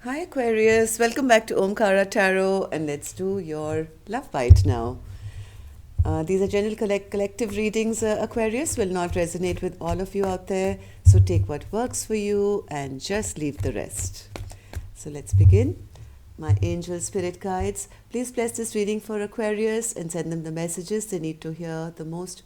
Hi Aquarius, welcome back to Omkara Tarot and let's do your love bite now. These are general collective readings, Aquarius, will not resonate with all of you out there, so take what works for you and just leave the rest. So let's begin. My angel spirit guides, please bless this reading for Aquarius and send them the messages they need to hear the most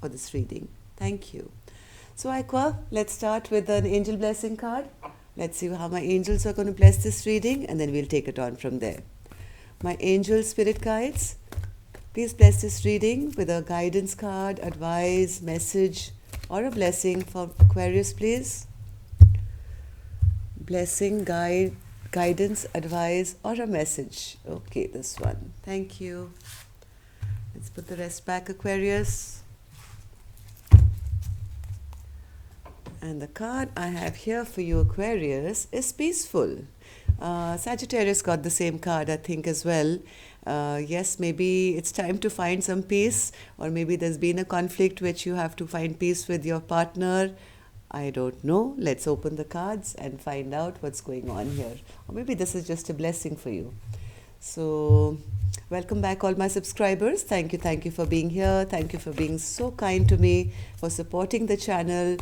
for this reading. Thank you. So Aqua, let's start with an angel blessing card. Let's see how my angels are going to bless this reading and then we'll take it on from there. My angel spirit guides, please bless this reading with a guidance card, advice, message, or a blessing for Aquarius, please. Blessing, guidance, advice, or a message. Okay, this one. Thank you. Let's put the rest back, Aquarius. And the card I have here for you, Aquarius, is peaceful. Sagittarius got the same card, I think, as well. Yes, maybe it's time to find some peace, or maybe there's been a conflict which you have to find peace with your partner. I don't know. Let's open the cards and find out what's going on here. Or maybe this is just a blessing for you. So, welcome back, all my subscribers. Thank you for being here. Thank you for being so kind to me, for supporting the channel,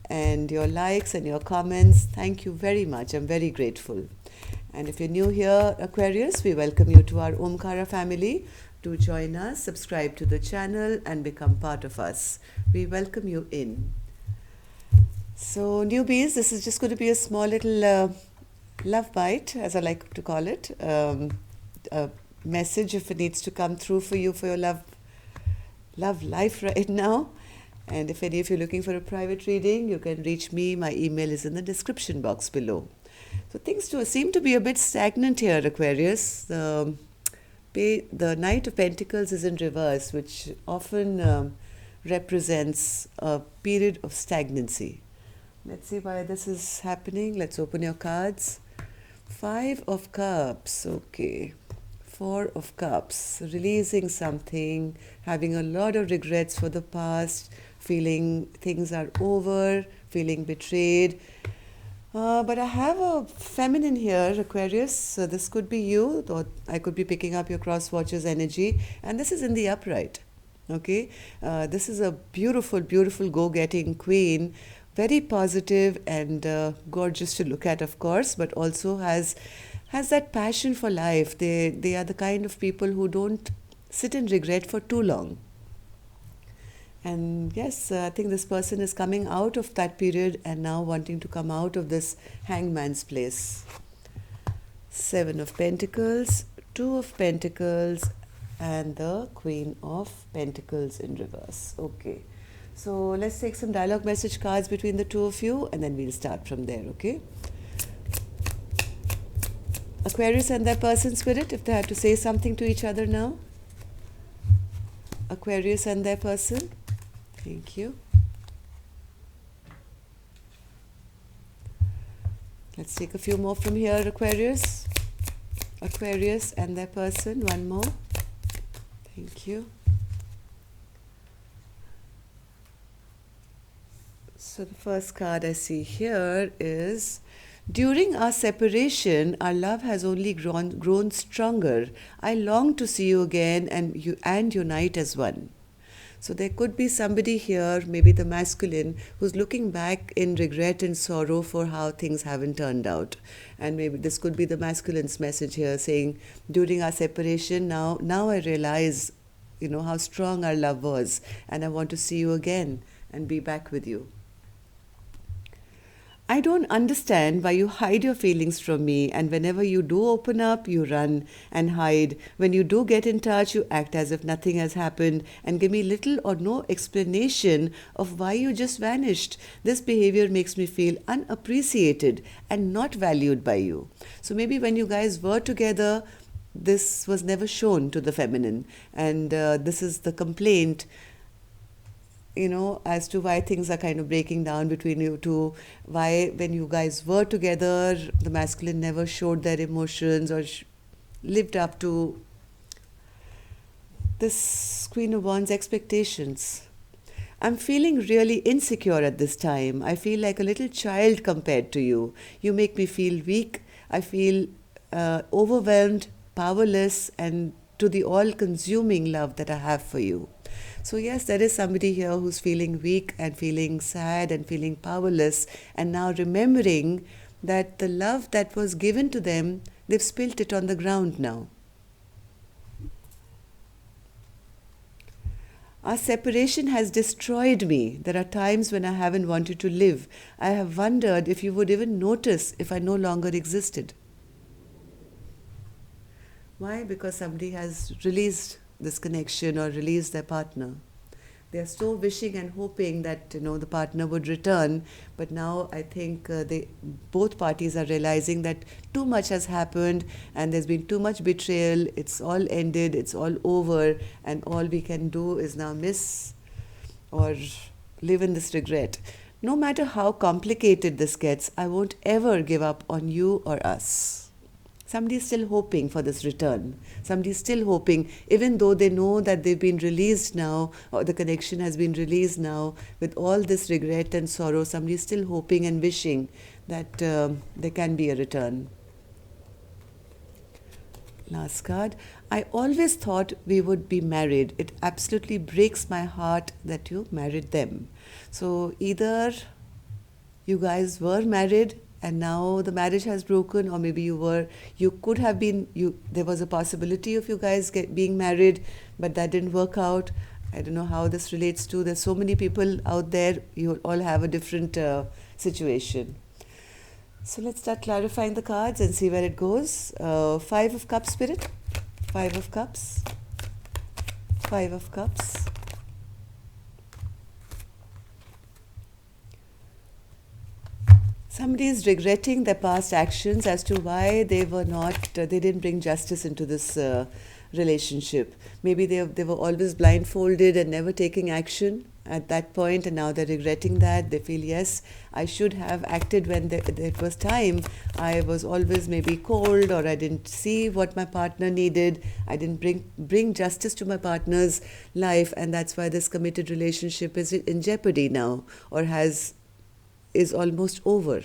and your likes and your comments. Thank you very much. I'm very grateful. And if you're new here, Aquarius, we welcome you to our Omkara family. Do join us, subscribe to the channel, and become part of us. We welcome you in. So, newbies, this is just going to be a small little love bite, as I like to call it. A message if it needs to come through for you for your love life right now. And if any of you are looking for a private reading, you can reach me. My email is in the description box below. So things seem to be a bit stagnant here, Aquarius. The Knight of Pentacles is in reverse, which often represents a period of stagnancy. Let's see why this is happening. Let's open your cards. 5 of Cups. Okay. 4 of Cups. Releasing something, having a lot of regrets for the past, feeling things are over, feeling betrayed. But I have a feminine here, Aquarius. So this could be you, or I could be picking up your cross watcher's energy. And this is in the upright. Okay? This is a beautiful, beautiful go-getting queen. Very positive and gorgeous to look at, of course, but also has that passion for life. They are the kind of people who don't sit in regret for too long. And yes, I think this person is coming out of that period and now wanting to come out of this hangman's place. 7 of Pentacles, 2 of Pentacles, and the Queen of Pentacles in reverse. Okay. So let's take some dialogue message cards between the two of you and then we'll start from there, okay? Aquarius and their person, spirit, if they had to say something to each other now. Aquarius and their person. Thank you. Let's take a few more from here, Aquarius. Aquarius and their person. One more. Thank you. So the first card I see here is, during our separation, our love has only grown stronger. I long to see you again and unite as one. So there could be somebody here, maybe the masculine, who's looking back in regret and sorrow for how things haven't turned out. And maybe this could be the masculine's message here saying, during our separation, now I realize, how strong our love was, and I want to see you again and be back with you. I don't understand why you hide your feelings from me, and whenever you do open up, you run and hide. When you do get in touch, you act as if nothing has happened and give me little or no explanation of why you just vanished. This behavior makes me feel unappreciated and not valued by you. So maybe when you guys were together, this was never shown to the feminine, and this is the complaint, as to why things are kind of breaking down between you two. Why, when you guys were together, the masculine never showed their emotions or lived up to this Queen of Wands expectations. I'm feeling really insecure at this time. I feel like a little child compared to you. You make me feel weak. I feel overwhelmed, powerless, and to the all consuming love that I have for you. So, yes, there is somebody here who's feeling weak and feeling sad and feeling powerless, and now remembering that the love that was given to them, they've spilt it on the ground now. Our separation has destroyed me. There are times when I haven't wanted to live. I have wondered if you would even notice if I no longer existed. Why? Because somebody has released this connection or released their partner. They are so wishing and hoping that the partner would return, but now I think both parties are realizing that too much has happened and there's been too much betrayal. It's all ended, it's all over, and all we can do is now miss or live in this regret. No matter how complicated this gets, I won't ever give up on you or us. Somebody is still hoping for this return. Somebody is still hoping, even though they know that they've been released now, or the connection has been released now, with all this regret and sorrow, somebody is still hoping and wishing that there can be a return. Last card. I always thought we would be married. It absolutely breaks my heart that you married them. So either you guys were married and now the marriage has broken, or maybe you could have been, there was a possibility of you guys being married, but that didn't work out. I don't know how this relates to, there's so many people out there, you all have a different situation. So let's start clarifying the cards and see where it goes. 5 of Cups, Spirit. 5 of Cups. 5 of Cups. Somebody is regretting their past actions as to why they didn't bring justice into this relationship. Maybe they were always blindfolded and never taking action at that point, and now they're regretting that. They feel, yes, I should have acted when it was time. I was always maybe cold, or I didn't see what my partner needed. I didn't bring justice to my partner's life, and that's why this committed relationship is in jeopardy now, or is almost over.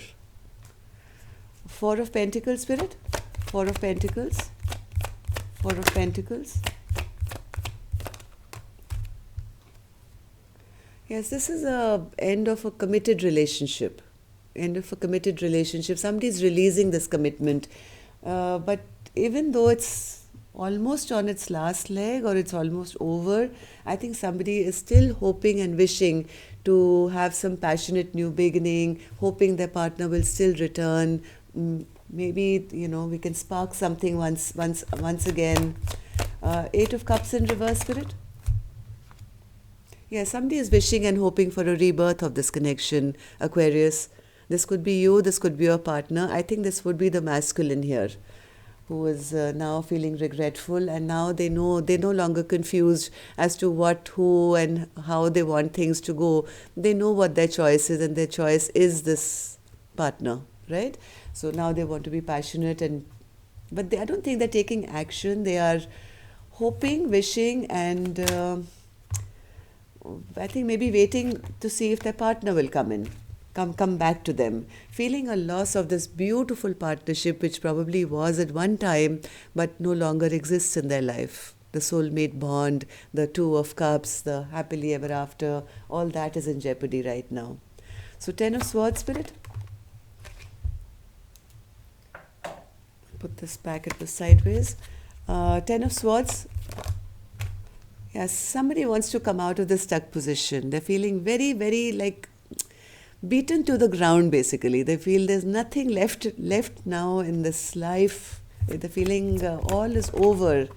4 of Pentacles, Spirit. 4 of Pentacles. 4 of Pentacles. Yes, this is the end of a committed relationship. End of a committed relationship. Somebody is releasing this commitment. But even though it's almost on its last leg or it's almost over, I think somebody is still hoping and wishing to have some passionate new beginning, hoping their partner will still return. Maybe, we can spark something once again. 8 of Cups in reverse, Spirit. Yeah, somebody is wishing and hoping for a rebirth of this connection, Aquarius. This could be you, this could be your partner. I think this would be the masculine here, who is now feeling regretful, and now they're no longer confused as to what, who, and how they want things to go. They know what their choice is, and their choice is this partner, right? So now they want to be passionate, but I don't think they're taking action. They are hoping, wishing, and I think maybe waiting to see if their partner will come back to them, feeling a loss of this beautiful partnership which probably was at one time but no longer exists in their life. The soulmate bond, the 2 of Cups, the happily ever after, all that is in jeopardy right now. So 10 of Swords, Spirit. Put this back, it was sideways. 10 of Swords. Yes, somebody wants to come out of the stuck position. They're feeling very, very beaten to the ground, basically. They feel there's nothing left now in this life. They're feeling all is over.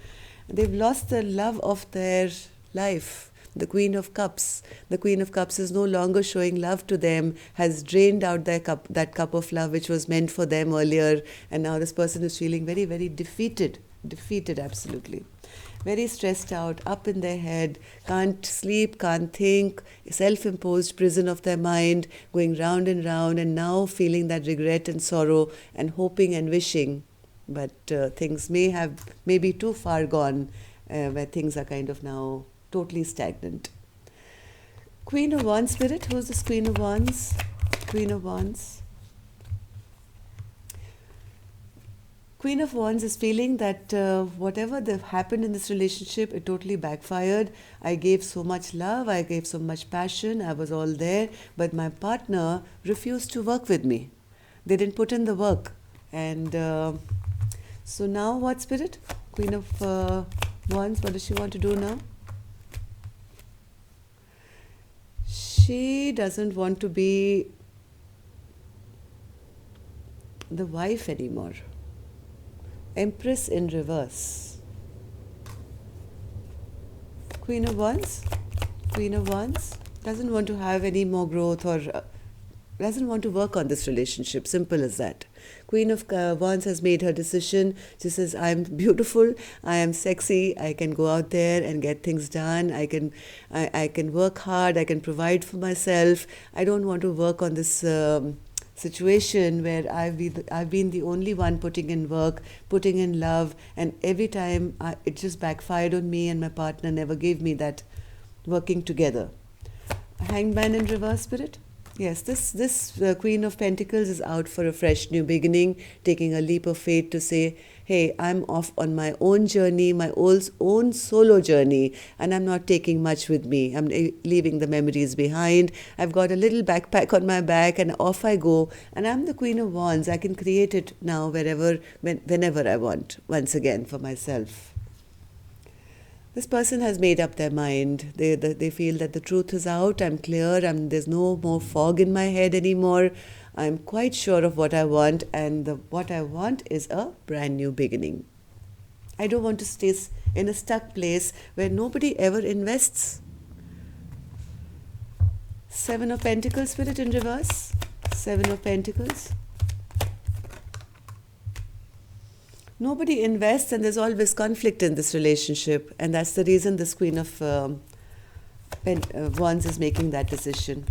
They've lost the love of their life. The Queen of Cups. The Queen of Cups is no longer showing love to them, has drained out that cup of love which was meant for them earlier, and now this person is feeling very, very defeated, absolutely. Very stressed out, up in their head, can't sleep, can't think, self-imposed prison of their mind, going round and round, and now feeling that regret and sorrow and hoping and wishing. But things may be too far gone, where things are kind of now totally stagnant. Queen of Wands, Spirit. Who's this Queen of Wands? Queen of Wands. Queen of Wands is feeling that whatever that happened in this relationship, it totally backfired. I gave so much love, I gave so much passion, I was all there, but my partner refused to work with me. They didn't put in the work. And so now what, Spirit? Queen of Wands, what does she want to do now? She doesn't want to be the wife anymore. Empress in reverse. Queen of Wands. Queen of Wands doesn't want to have any more growth or doesn't want to work on this relationship. Simple as that. Queen of Wands has made her decision. She says, I'm beautiful, I am sexy, I can go out there and get things done. I can work hard, I can provide for myself. I don't want to work on this situation where I've been the only one putting in work, putting in love, and every time it just backfired on me, and my partner never gave me that working together. Hanged Man in reverse, Spirit. Yes, this Queen of Pentacles is out for a fresh new beginning, taking a leap of faith to say, hey, I'm off on my own journey, my own solo journey, and I'm not taking much with me. I'm leaving the memories behind. I've got a little backpack on my back and off I go. And I'm the Queen of Wands. I can create it now whenever I want, once again, for myself. This person has made up their mind. They feel that the truth is out. I'm clear. There's no more fog in my head anymore. I'm quite sure of what I want, and what I want is a brand new beginning. I don't want to stay in a stuck place where nobody ever invests. Seven of Pentacles, Spirit, in reverse. Seven of Pentacles. Nobody invests, and there's always conflict in this relationship, and that's the reason this Queen of Wands is making that decision.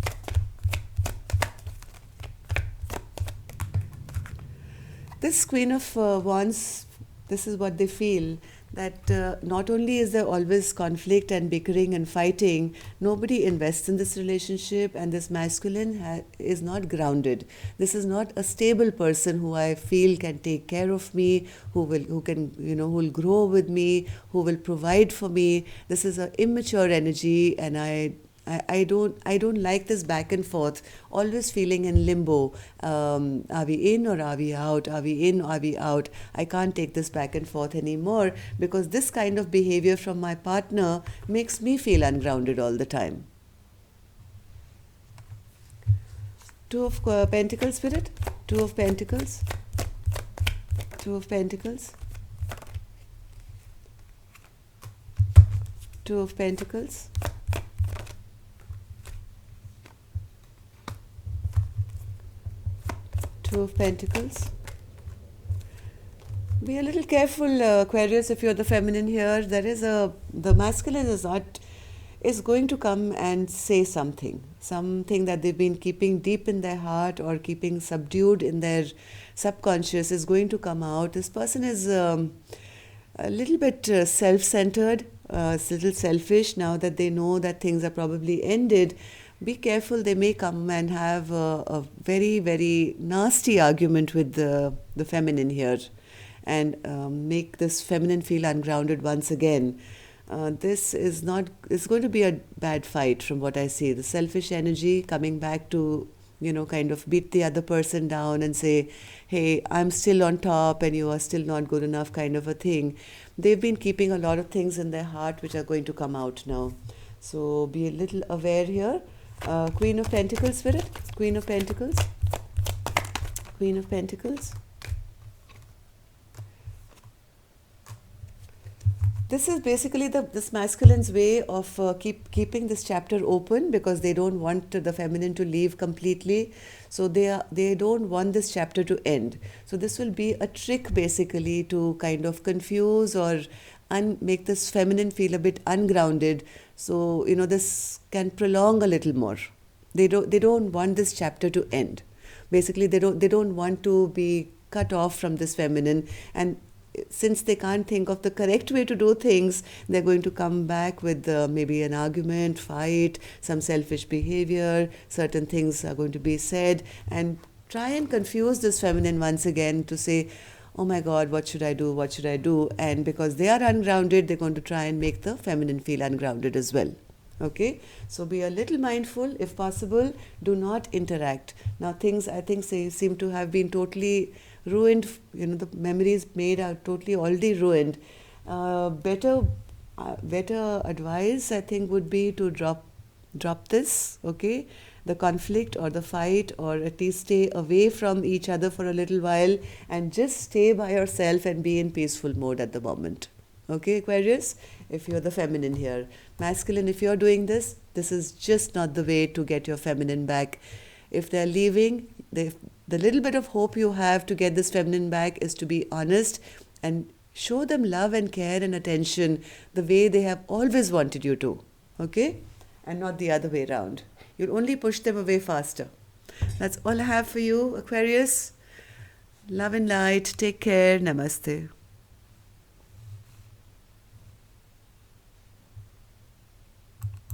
This Queen of Wands, this is what they feel, that not only is there always conflict and bickering and fighting, nobody invests in this relationship, and this masculine is not grounded. This is not a stable person who I feel can take care of me, who will grow with me, who will provide for me. This is an immature energy, and I don't like this back and forth, always feeling in limbo. Are we in or are we out? Are we in or are we out? I can't take this back and forth anymore, because this kind of behavior from my partner makes me feel ungrounded all the time. Two of Pentacles, Spirit. Two of Pentacles. Two of Pentacles. Two of Pentacles. Two of Pentacles. Be a little careful, Aquarius, if you're the feminine here. The masculine is going to come and say something that they've been keeping deep in their heart or keeping subdued in their subconscious is going to come out. This person is a little bit self-centered, a little selfish now that they know that things are probably ended. Be careful, they may come and have a very, very nasty argument with the feminine here, and make this feminine feel ungrounded once again. It's going to be a bad fight from what I see. The selfish energy coming back to, kind of beat the other person down and say, hey, I'm still on top and you are still not good enough, kind of a thing. They've been keeping a lot of things in their heart which are going to come out now. So be a little aware here. Queen of Pentacles, Spirit. Queen of Pentacles. Queen of Pentacles. This is basically this masculine's way of keeping this chapter open, because they don't want the feminine to leave completely. So they don't want this chapter to end. So this will be a trick basically to kind of confuse or make this feminine feel a bit ungrounded. So this can prolong a little more. They don't want this chapter to end. Basically, they don't want to be cut off from this feminine, and since they can't think of the correct way to do things, they're going to come back with maybe an argument, fight, some selfish behavior, certain things are going to be said, and try and confuse this feminine once again to say, oh my God, what should I do? What should I do? And because they are ungrounded, they're going to try and make the feminine feel ungrounded as well. Okay, so be a little mindful if possible. Do not interact. Now things I think seem to have been totally ruined. The memories made are totally already ruined. Better advice I think would be to drop this. Okay, the conflict or the fight, or at least stay away from each other for a little while and just stay by yourself and be in peaceful mode at the moment. Okay, Aquarius, if you're the feminine here. Masculine, if you're doing this, this is just not the way to get your feminine back. If they're leaving, the little bit of hope you have to get this feminine back is to be honest and show them love and care and attention the way they have always wanted you to. Okay? And not the other way around. You'll only push them away faster. That's all I have for you, Aquarius. Love and light. Take care. Namaste.